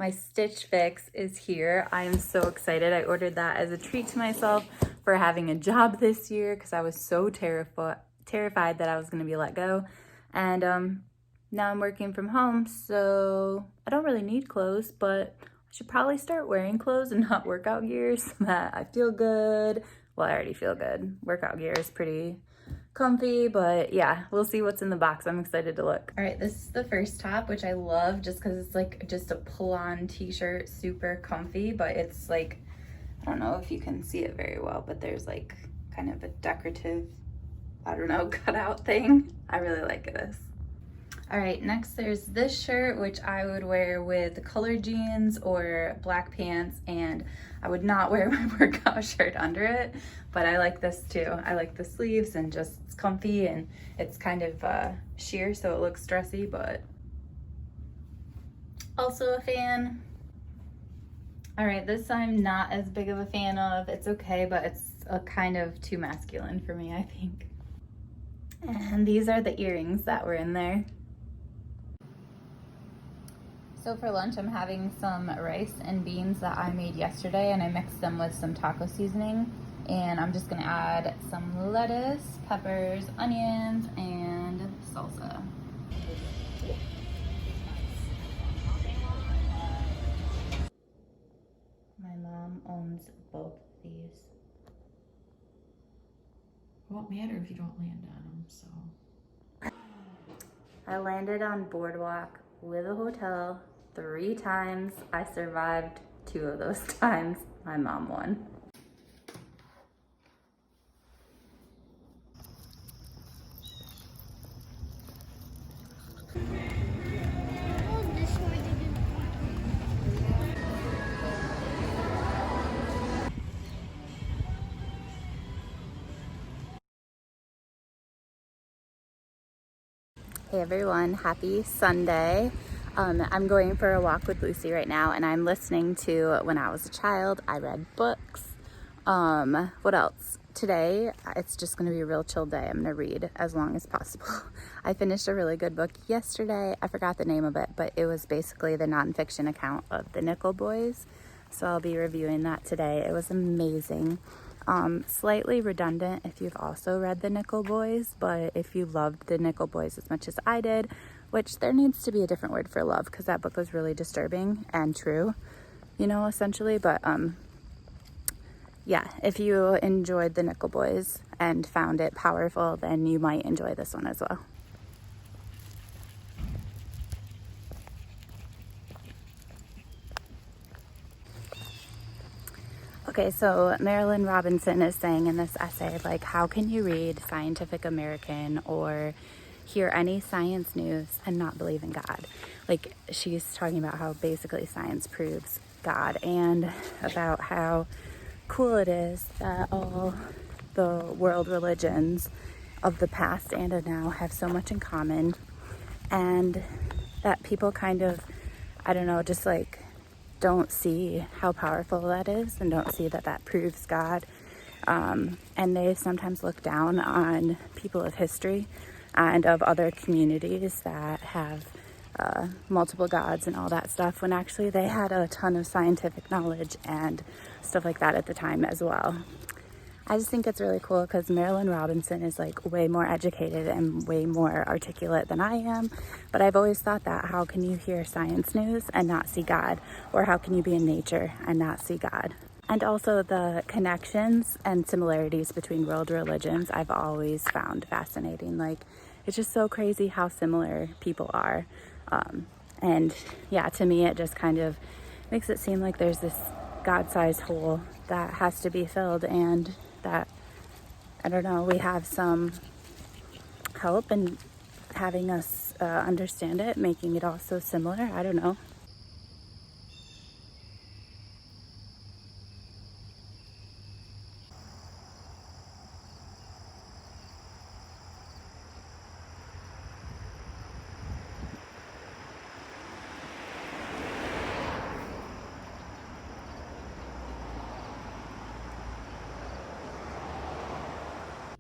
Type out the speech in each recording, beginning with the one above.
My Stitch Fix is here. I am so excited. I ordered that as a treat to myself for having a job this year because I was so terrified that I was going to be let go. And now I'm working from home, so I don't really need clothes, but I should probably start wearing clothes and not workout gear so that I feel good. Well, I already feel good. Workout gear is pretty comfy, but yeah, we'll see what's in the box. I'm excited to look. All right, this is the first top, which I love just because it's like just a pull-on t-shirt, super comfy, but it's like, I don't know if you can see it very well, but there's like kind of a decorative, I don't know, cutout thing. I really like this. All right, next there's this shirt, which I would wear with colored jeans or black pants, and I would not wear my workout shirt under it, but I like this too. I like the sleeves and just it's comfy and it's kind of sheer, so it looks dressy, but also a fan. All right, this I'm not as big of a fan of. It's okay, but it's a kind of too masculine for me, I think. And these are the earrings that were in there. So for lunch, I'm having some rice and beans that I made yesterday, and I mixed them with some taco seasoning. And I'm just gonna add some lettuce, peppers, onions, and salsa. My mom owns both these. It won't matter if you don't land on them, so. I landed on Boardwalk with a hotel 3 times. I survived 2 of those times. My mom won. Hey everyone, happy Sunday. I'm going for a walk with Lucy right now, and I'm listening to When I Was a Child. I read books. What else? Today, it's just going to be a real chill day. I'm going to read as long as possible. I finished a really good book yesterday. I forgot the name of it, but it was basically the nonfiction account of the Nickel Boys. So I'll be reviewing that today. It was amazing. Slightly redundant if you've also read the Nickel Boys, but if you loved the Nickel Boys as much as I did, which there needs to be a different word for love because that book was really disturbing and true, you know, essentially. But yeah, if you enjoyed the Nickel Boys and found it powerful, then you might enjoy this one as well. Okay, so Marilyn Robinson is saying in this essay, like, how can you read Scientific American or hear any science news and not believe in God? Like, she's talking about how basically science proves God and about how cool it is that all the world religions of the past and of now have so much in common, and that people kind of, I don't know, just like don't see how powerful that is and don't see that that proves God. And they sometimes look down on people of history and of other communities that have multiple gods and all that stuff, when actually they had a ton of scientific knowledge and stuff like that at the time as well. I just think it's really cool because Marilyn Robinson is like way more educated and way more articulate than I am. But I've always thought that, how can you hear science news and not see God? Or how can you be in nature and not see God? And also the connections and similarities between world religions I've always found fascinating. Like, it's just so crazy how similar people are. And yeah, to me, it just kind of makes it seem like there's this God-sized hole that has to be filled, and that, I don't know, we have some help in having us understand it, making it all so similar. I don't know.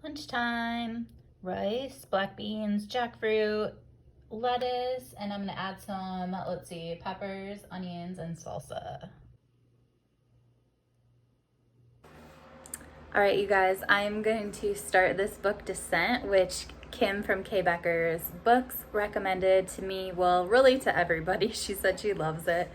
Lunchtime. Rice, black beans, jackfruit, lettuce, and I'm gonna add some, let's see, peppers, onions, and salsa. All right, you guys, I'm going to start this book, Descent, which Kim from K. Becker's Books recommended to me, well, really to everybody. She said she loves it.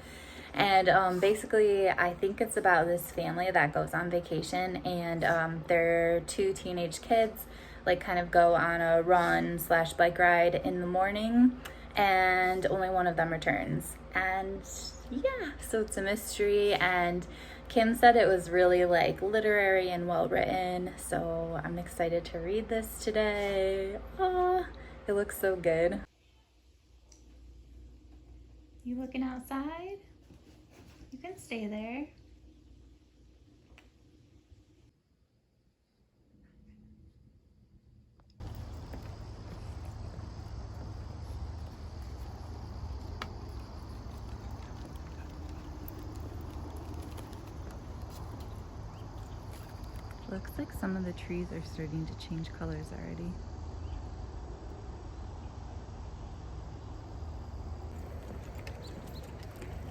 And basically, I think it's about this family that goes on vacation, and their two teenage kids like kind of go on a run slash bike ride in the morning, and only one of them returns. And yeah, so it's a mystery, and Kim said it was really like literary and well written, so I'm excited to read this today. Ah, it looks so good. You looking outside? You can stay there. Looks like some of the trees are starting to change colors already.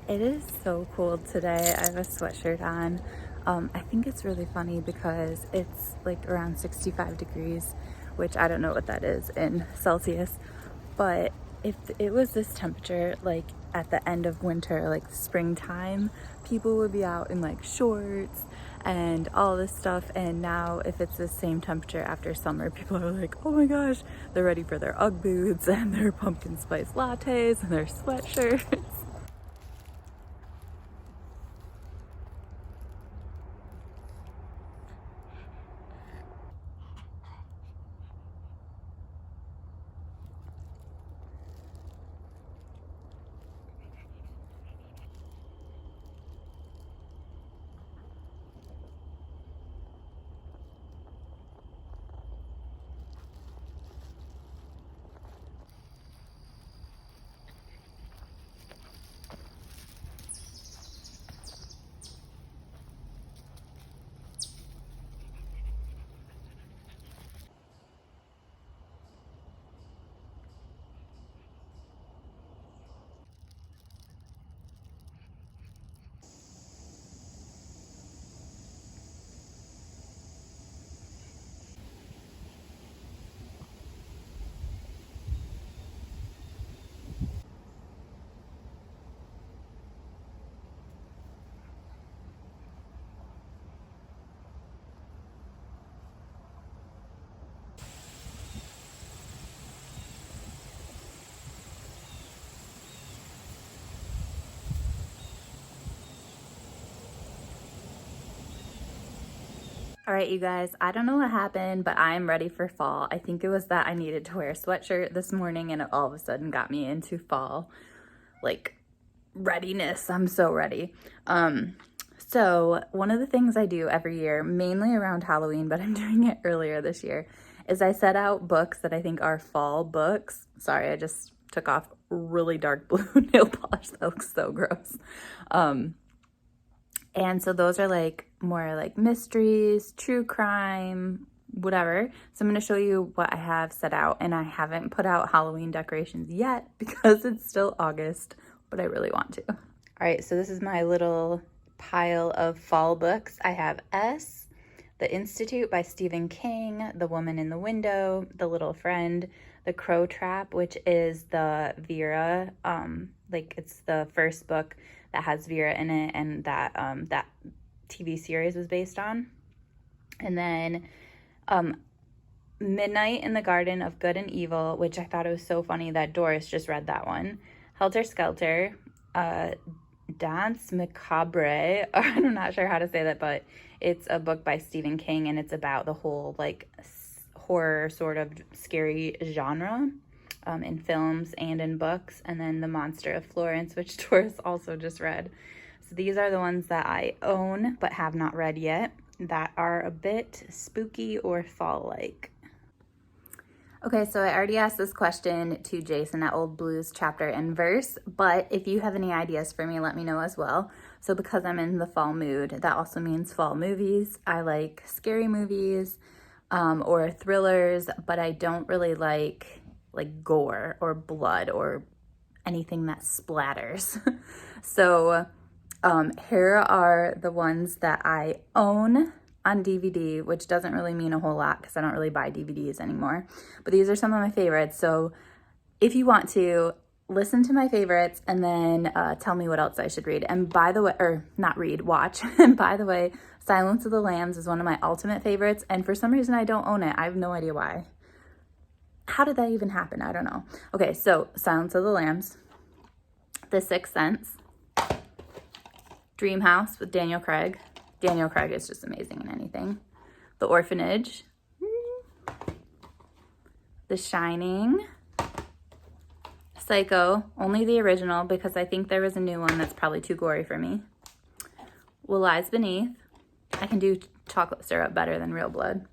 It is so cold today. I have a sweatshirt on. I think it's really funny because it's like around 65 degrees, which I don't know what that is in Celsius. But if it was this temperature, like at the end of winter, like springtime, people would be out in like shorts and all this stuff. And now if it's the same temperature after summer, people are like, oh my gosh, they're ready for their Ugg boots and their pumpkin spice lattes and their sweatshirts. All right, you guys, I don't know what happened, but I'm ready for fall. I think it was that I needed to wear a sweatshirt this morning and it all of a sudden got me into fall, like, readiness. I'm so ready. So one of the things I do every year, mainly around Halloween, but I'm doing it earlier this year, is I set out books that I think are fall books. Sorry, I just took off really dark blue nail polish. That looks so gross. And so those are like more like mysteries, true crime, whatever. So I'm going to show you what I have set out, and I haven't put out Halloween decorations yet because it's still August, but I really want to. All right, so this is my little pile of fall books. I have S, The Institute by Stephen King, The Woman in the Window, The Little Friend, The Crow Trap, which is the Vera, like it's the first book that has Vera in it and that that TV series was based on. And then Midnight in the Garden of Good and Evil, which I thought it was so funny that Doris just read that one. Helter Skelter, Dance Macabre, I'm not sure how to say that, but it's a book by Stephen King, and it's about the whole like horror sort of scary genre in films and in books. And then The Monster of Florence, which Doris also just read. So these are the ones that I own but have not read yet that are a bit spooky or fall-like. Okay, so I already asked this question to Jason at Old Blues Chapter and Verse, but if you have any ideas for me, let me know as well. So because I'm in the fall mood, that also means fall movies. I like scary movies or thrillers, but I don't really like like gore or blood or anything that splatters. So here are the ones that I own on DVD, which doesn't really mean a whole lot because I don't really buy DVDs anymore. But these are some of my favorites. So if you want to, listen to my favorites and then tell me what else I should read. And by the way, or not read, watch. And by the way, Silence of the Lambs is one of my ultimate favorites. And for some reason, I don't own it. I have no idea why. How did that even happen? I don't know. Okay, so Silence of the Lambs, The Sixth Sense, Dream House with Daniel Craig. Daniel Craig is just amazing in anything. The Orphanage, The Shining, Psycho, only the original because I think there was a new one that's probably too gory for me. What Lies Beneath, I can do chocolate syrup better than real blood,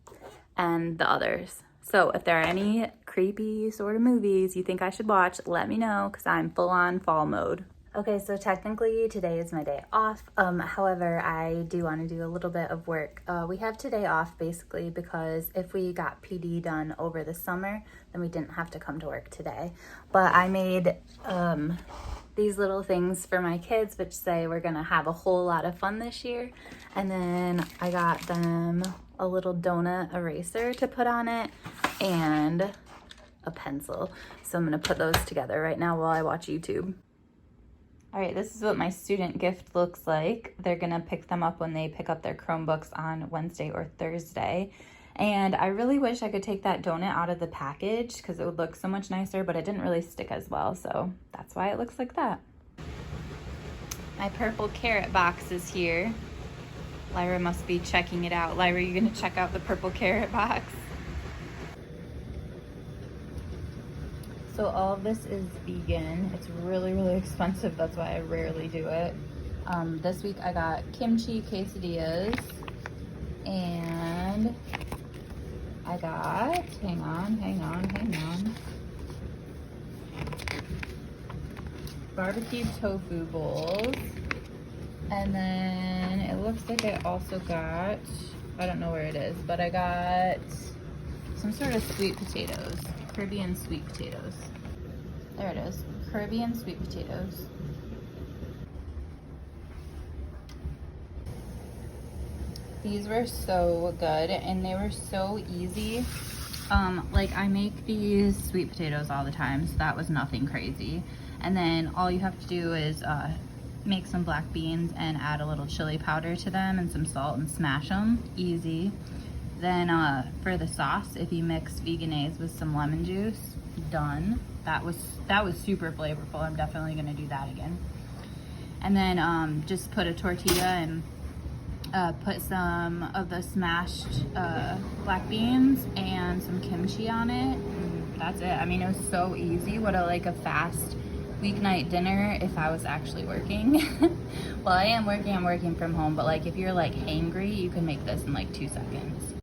and the others. So if there are any creepy sort of movies you think I should watch, let me know because I'm full on fall mode. Okay, so technically today is my day off. However, I do want to do a little bit of work. We have today off basically because if we got PD done over the summer, then we didn't have to come to work today. But I made these little things for my kids, which say we're gonna have a whole lot of fun this year. And then I got them a little donut eraser to put on it and a pencil. So I'm gonna put those together right now while I watch YouTube. All right, this is what my student gift looks like. They're gonna pick them up when they pick up their Chromebooks on Wednesday or Thursday. And I really wish I could take that donut out of the package because it would look so much nicer, but it didn't really stick as well. So that's why it looks like that. My purple carrot box is here. Lyra must be checking it out. Lyra, you gonna check out the purple carrot box? So all of this is vegan. It's really, really expensive. That's why I rarely do it. This week I got kimchi quesadillas and I got, hang on. Barbecue tofu bowls. And then it looks like I also got, I don't know where it is, but I got some sort of sweet potatoes. Caribbean sweet potatoes. There it is. Caribbean sweet potatoes. These were so good and they were so easy. Like I make these sweet potatoes all the time, so that was nothing crazy. And then all you have to do is make some black beans and add a little chili powder to them and some salt and smash them. Easy. Then for the sauce, if you mix Vegenaise with some lemon juice, done. That was super flavorful. I'm definitely gonna do that again. And then just put a tortilla and put some of the smashed black beans and some kimchi on it. And that's it. I mean, it was so easy. What a fast weeknight dinner if I was actually working. Well, I am working, I'm working from home, but like if you're like hangry, you can make this in like 2 seconds.